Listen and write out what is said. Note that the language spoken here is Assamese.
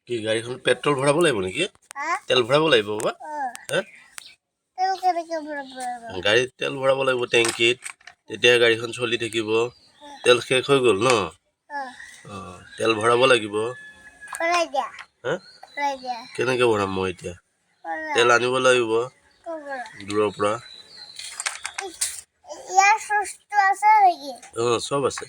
কি গাড়ীখন পেট্ৰল ভৰাব লাগিব নেকি? তেল ভৰাব লাগিব বাবা। গাড়ীত তেল ভৰাব লাগিব টেংকিত, তেতিয়া গাড়ীখন চলি থাকিব। তেল শেষ হৈ গ'ল ন? তেল ভৰাব লাগিব। কেনেকে ভৰাম মই এতিয়া? তেল আনিব লাগিব দূৰৰ পৰা। চব আছে।